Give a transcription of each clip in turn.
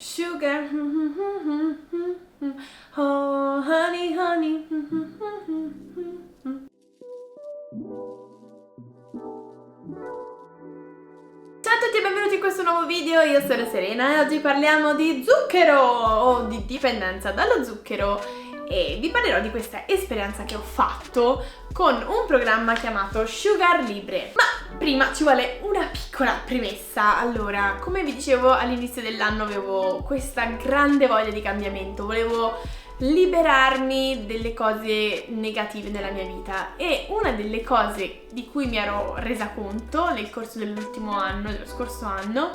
Sugar, oh honey, honey. Ciao a tutti e benvenuti in questo nuovo video, io sono Serena e oggi parliamo di zucchero o di dipendenza dallo zucchero e vi parlerò di questa esperienza che ho fatto con un programma chiamato Sugar Libre. Ma prima ci vuole una piccola premessa. Allora, come vi dicevo all'inizio dell'anno avevo questa grande voglia di cambiamento, volevo liberarmi delle cose negative nella mia vita e una delle cose di cui mi ero resa conto nel corso dell'ultimo anno, dello scorso anno,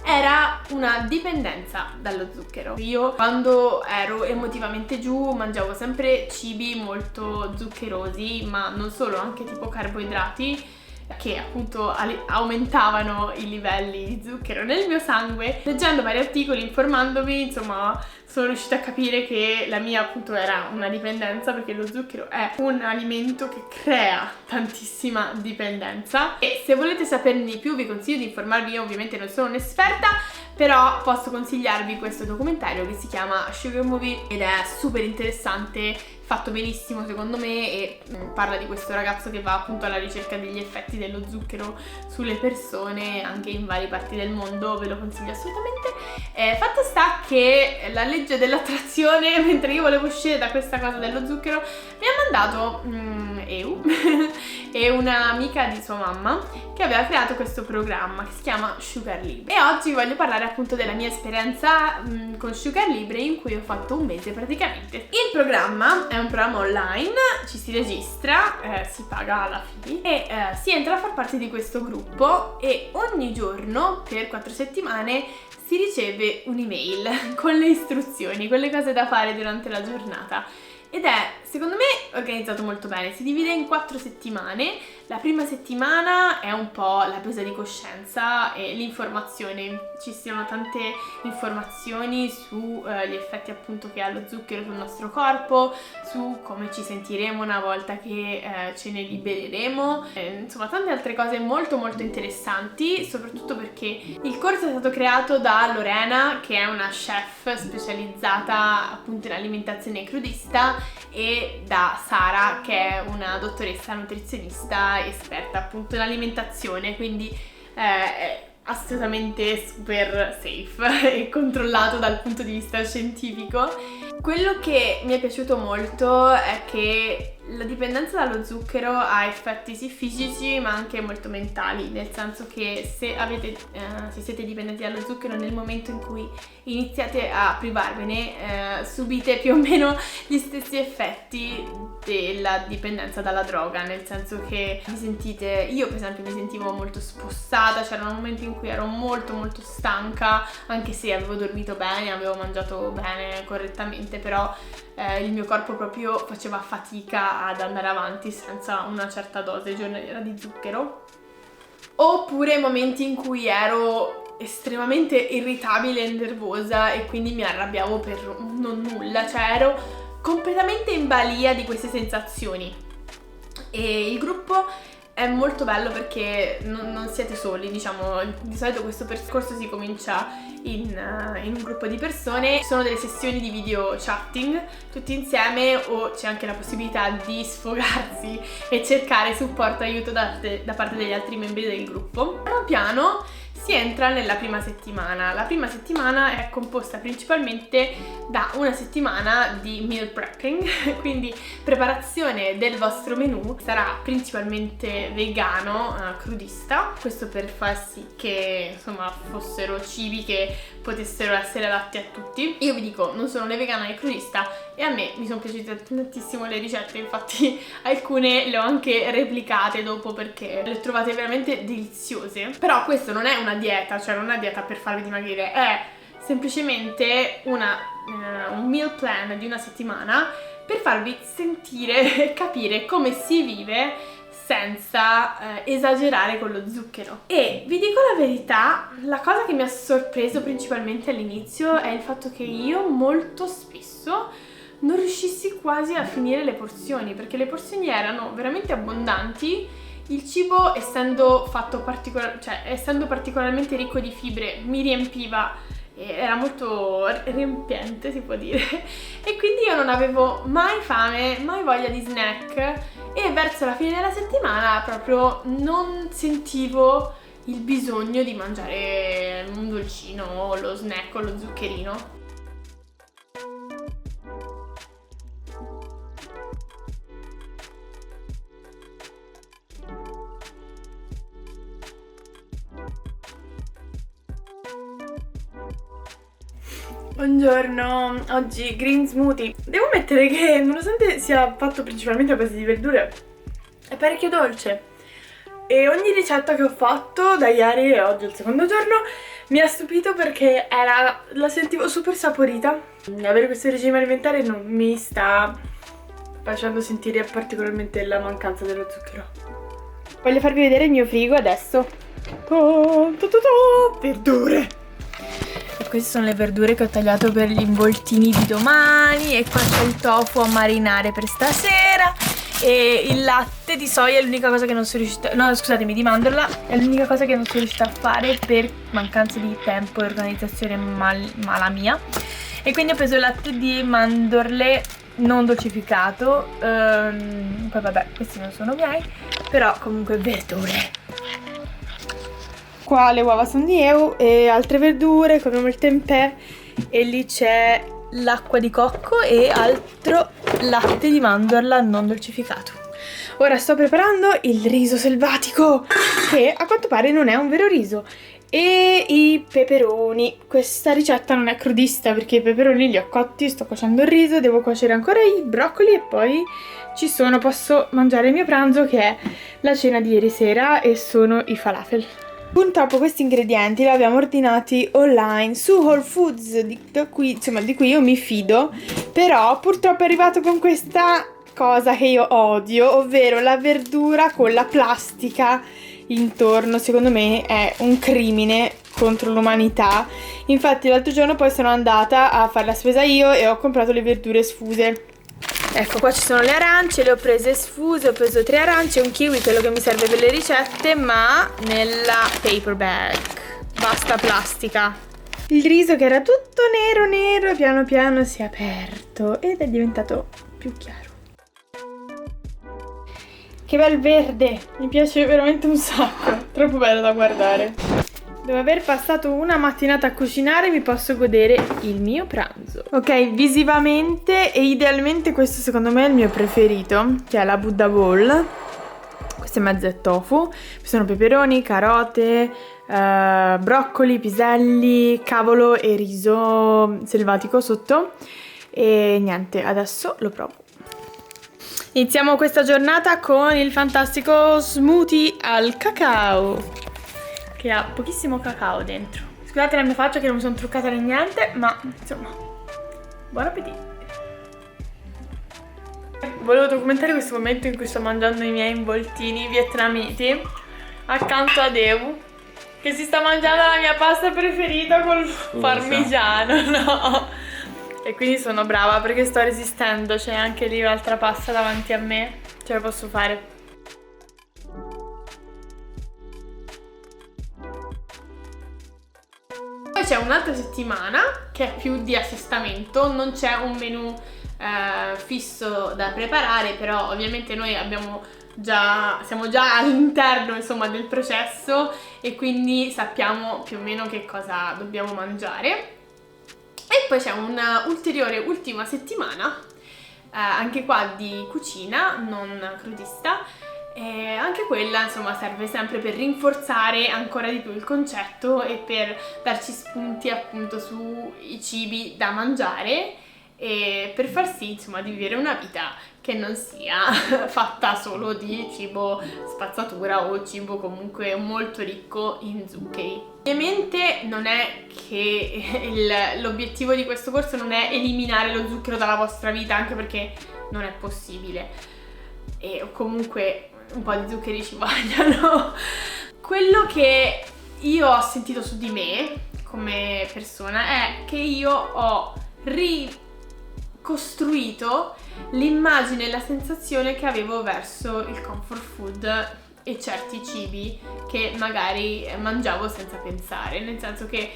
era una dipendenza dallo zucchero. Io quando ero emotivamente giù mangiavo sempre cibi molto zuccherosi, ma non solo, anche tipo carboidrati che appunto aumentavano i livelli di zucchero nel mio sangue. Leggendo vari articoli, informandomi, insomma, sono riuscita a capire che la mia appunto era una dipendenza, perché lo zucchero è un alimento che crea tantissima dipendenza. E se volete saperne di più vi consiglio di informarvi. Io ovviamente non sono un'esperta, però posso consigliarvi questo documentario che si chiama Sugar Movie ed è super interessante, fatto benissimo secondo me, e parla di questo ragazzo che va appunto alla ricerca degli effetti dello zucchero sulle persone anche in varie parti del mondo. Ve lo consiglio assolutamente. Fatto sta che la legge dell'attrazione, mentre io volevo uscire da questa cosa dello zucchero, mi ha mandato e un'amica di sua mamma che aveva creato questo programma che si chiama Sugar Libre, e oggi voglio parlare appunto della mia esperienza con Sugar Libre, in cui ho fatto un mese praticamente. Il programma è un programma online, ci si registra, si paga alla fine e si entra a far parte di questo gruppo, e ogni giorno per 4 settimane si riceve un'email con le istruzioni, con le cose da fare durante la giornata. Ed è, secondo me, organizzato molto bene. Si divide in 4 settimane. La prima settimana è un po' la presa di coscienza e l'informazione. Ci sono tante informazioni sugli effetti appunto che ha lo zucchero sul nostro corpo, su come ci sentiremo una volta che ce ne libereremo, insomma tante altre cose molto molto interessanti, soprattutto perché il corso è stato creato da Lorena, che è una chef specializzata appunto in alimentazione crudista, e da Sara, che è una dottoressa nutrizionista esperta appunto in alimentazione, quindi è assolutamente super safe e controllato dal punto di vista scientifico. Quello che mi è piaciuto molto è che la dipendenza dallo zucchero ha effetti sì fisici ma anche molto mentali, nel senso che se siete dipendenti dallo zucchero, nel momento in cui iniziate a privarvene subite più o meno gli stessi effetti della dipendenza dalla droga, nel senso che io per esempio mi sentivo molto spossata, c'erano momenti in cui ero molto molto stanca, anche se avevo dormito bene, avevo mangiato bene, correttamente, però il mio corpo proprio faceva fatica ad andare avanti senza una certa dose giornaliera di zucchero. Oppure momenti in cui ero estremamente irritabile e nervosa e quindi mi arrabbiavo per non nulla, cioè ero completamente in balia di queste sensazioni. E il gruppo è molto bello perché non siete soli, diciamo. Di solito questo percorso si comincia in un gruppo di persone, ci sono delle sessioni di video chatting tutti insieme, o c'è anche la possibilità di sfogarsi e cercare supporto e aiuto da parte degli altri membri del gruppo. Piano piano si entra nella prima settimana. La prima settimana è composta principalmente da una settimana di meal prepping, quindi preparazione del vostro menù. Sarà principalmente vegano, crudista, questo per far sì che insomma fossero cibi che potessero essere adatti a tutti. Io vi dico, non sono né vegana né crudista e a me mi sono piaciute tantissimo le ricette, infatti alcune le ho anche replicate dopo perché le ho trovate veramente deliziose. Però questo non è una dieta, cioè non è una dieta per farvi dimagrire, è semplicemente un meal plan di una settimana per farvi sentire e capire come si vive senza esagerare con lo zucchero. E vi dico la verità, la cosa che mi ha sorpreso principalmente all'inizio è il fatto che io molto spesso non riuscissi quasi a finire le porzioni, perché le porzioni erano veramente abbondanti. Il cibo, essendo fatto essendo particolarmente ricco di fibre, mi riempiva e era molto riempiente, si può dire, e quindi io non avevo mai fame, mai voglia di snack, e verso la fine della settimana proprio non sentivo il bisogno di mangiare un dolcino o lo snack o lo zuccherino. Buongiorno, oggi green smoothie. Devo ammettere che nonostante sia fatto principalmente a base di verdure, è parecchio dolce. E ogni ricetta che ho fatto da ieri e oggi il secondo giorno mi ha stupito perché la sentivo super saporita. Avere questo regime alimentare non mi sta facendo sentire particolarmente la mancanza dello zucchero. Voglio farvi vedere il mio frigo adesso. Verdure! E queste sono le verdure che ho tagliato per gli involtini di domani, e qua c'è il tofu a marinare per stasera, e il latte di soia è l'unica cosa che non sono riuscita, no scusatemi, di mandorla è l'unica cosa che non sono riuscita a fare per mancanza di tempo e organizzazione mala mia, e quindi ho preso il latte di mandorle non dolcificato. Poi vabbè, questi non sono miei, però comunque verdure. Qua le uova sono di EU e altre verdure come il tempeh, e lì c'è l'acqua di cocco e altro latte di mandorla non dolcificato. Ora sto preparando il riso selvatico, che a quanto pare non è un vero riso, e i peperoni. Questa ricetta non è crudista perché i peperoni li ho cotti, sto cuocendo il riso, devo cuocere ancora i broccoli e poi posso mangiare il mio pranzo, che è la cena di ieri sera, e sono i falafel. Purtroppo questi ingredienti li abbiamo ordinati online su Whole Foods, di cui io mi fido, però purtroppo è arrivato con questa cosa che io odio, ovvero la verdura con la plastica intorno. Secondo me è un crimine contro l'umanità. Infatti l'altro giorno poi sono andata a fare la spesa io e ho comprato le verdure sfuse. Ecco, qua ci sono le arance, le ho prese sfuse, ho preso 3 arance e un kiwi, quello che mi serve per le ricette, ma nella paper bag. Basta plastica. Il riso, che era tutto nero, piano piano si è aperto ed è diventato più chiaro. Che bel verde, mi piace veramente un sacco, troppo bello da guardare. Dopo aver passato una mattinata a cucinare mi posso godere il mio pranzo. Ok, visivamente e idealmente questo secondo me è il mio preferito, che è la Buddha Bowl. Questo è mezzo tofu, ci sono peperoni, carote, broccoli, piselli, cavolo e riso selvatico sotto. E niente, adesso lo provo. Iniziamo questa giornata con il fantastico smoothie al cacao, che ha pochissimo cacao dentro. Scusate la mia faccia che non mi sono truccata né niente, ma insomma, buon appetito. Volevo documentare questo momento in cui sto mangiando i miei involtini vietnamiti accanto a Devu, che si sta mangiando la mia pasta preferita col parmigiano, no? E quindi sono brava perché sto resistendo, c'è anche lì l'altra pasta davanti a me, ce la posso fare. Poi c'è un'altra settimana che è più di assestamento, non c'è un menù fisso da preparare, però ovviamente noi siamo già all'interno, insomma, del processo, e quindi sappiamo più o meno che cosa dobbiamo mangiare. E poi c'è un'ulteriore ultima settimana, anche qua di cucina non crudista. E anche quella, insomma, serve sempre per rinforzare ancora di più il concetto e per darci spunti appunto sui cibi da mangiare, e per far sì, insomma, di vivere una vita che non sia fatta solo di cibo spazzatura o cibo comunque molto ricco in zuccheri. Ovviamente non è che l'obiettivo di questo corso non è eliminare lo zucchero dalla vostra vita, anche perché non è possibile, e comunque un po' di zuccheri ci vogliono. Quello che io ho sentito su di me come persona è che io ho ricostruito l'immagine e la sensazione che avevo verso il comfort food e certi cibi che magari mangiavo senza pensare, nel senso che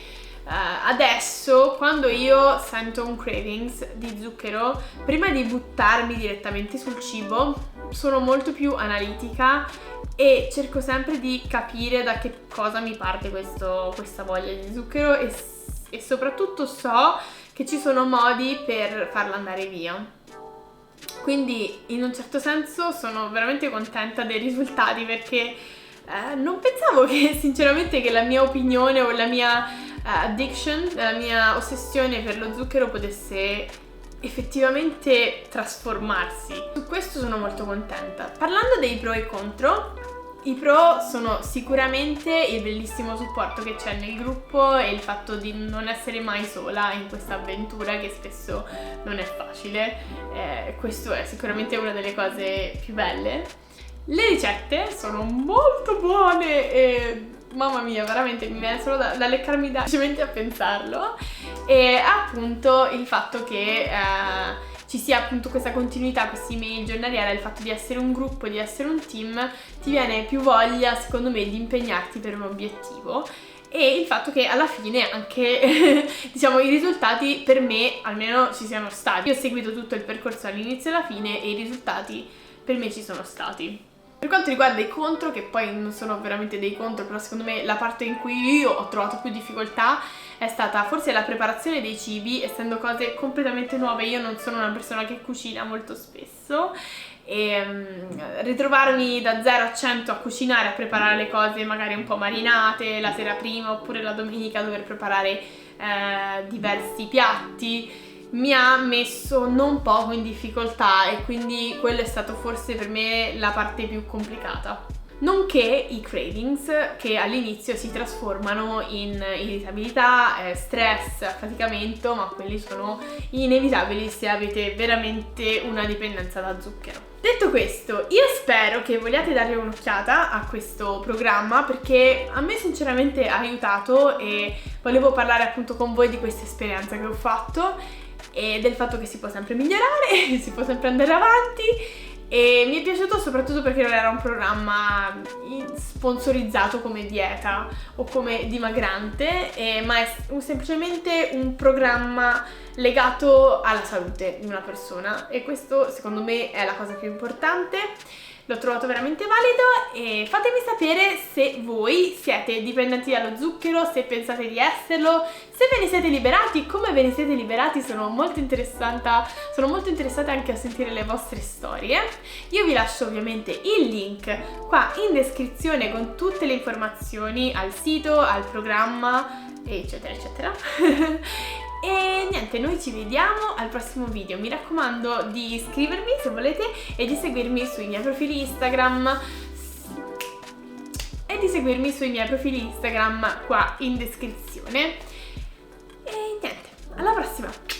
adesso quando io sento un cravings di zucchero, prima di buttarmi direttamente sul cibo, sono molto più analitica e cerco sempre di capire da che cosa mi parte questa voglia di zucchero e soprattutto so che ci sono modi per farla andare via. Quindi in un certo senso sono veramente contenta dei risultati, perché non pensavo che sinceramente che la mia opinione o la mia addiction, la mia ossessione per lo zucchero potesse effettivamente trasformarsi. Su questo sono molto contenta. Parlando dei pro e contro, i pro sono sicuramente il bellissimo supporto che c'è nel gruppo e il fatto di non essere mai sola in questa avventura che spesso non è facile. Questo è sicuramente una delle cose più belle. Le ricette sono molto buone e mamma mia, veramente mi viene solo da leccarmi semplicemente a pensarlo. E appunto il fatto che ci sia appunto questa continuità, questa email giornaliera, il fatto di essere un gruppo, di essere un team, ti viene più voglia, secondo me, di impegnarti per un obiettivo. E il fatto che alla fine anche diciamo i risultati per me almeno ci siano stati. Io ho seguito tutto il percorso all'inizio e alla fine e i risultati per me ci sono stati. Per quanto riguarda i contro, che poi non sono veramente dei contro, però secondo me la parte in cui io ho trovato più difficoltà è stata forse la preparazione dei cibi, essendo cose completamente nuove. Io non sono una persona che cucina molto spesso e ritrovarmi da 0 a 100 a cucinare, a preparare le cose magari un po' marinate la sera prima oppure la domenica dover preparare diversi piatti mi ha messo non poco in difficoltà e quindi quello è stato forse per me la parte più complicata. Nonché i cravings che all'inizio si trasformano in irritabilità, stress, affaticamento, ma quelli sono inevitabili se avete veramente una dipendenza da zucchero. Detto questo, io spero che vogliate dare un'occhiata a questo programma perché a me sinceramente ha aiutato e volevo parlare appunto con voi di questa esperienza che ho fatto e del fatto che si può sempre migliorare, si può sempre andare avanti. E mi è piaciuto soprattutto perché non era un programma sponsorizzato come dieta o come dimagrante, ma è semplicemente un programma legato alla salute di una persona e questo secondo me è la cosa più importante. L'ho trovato veramente valido e fatemi sapere se voi siete dipendenti dallo zucchero, se pensate di esserlo, se ve ne siete liberati, come ve ne siete liberati. Sono molto interessata anche a sentire le vostre storie. Io vi lascio ovviamente il link qua in descrizione con tutte le informazioni al sito, al programma, eccetera eccetera. E niente, noi ci vediamo al prossimo video. Mi raccomando di iscrivervi se volete e di seguirmi sui miei profili Instagram qua in descrizione. E niente, alla prossima!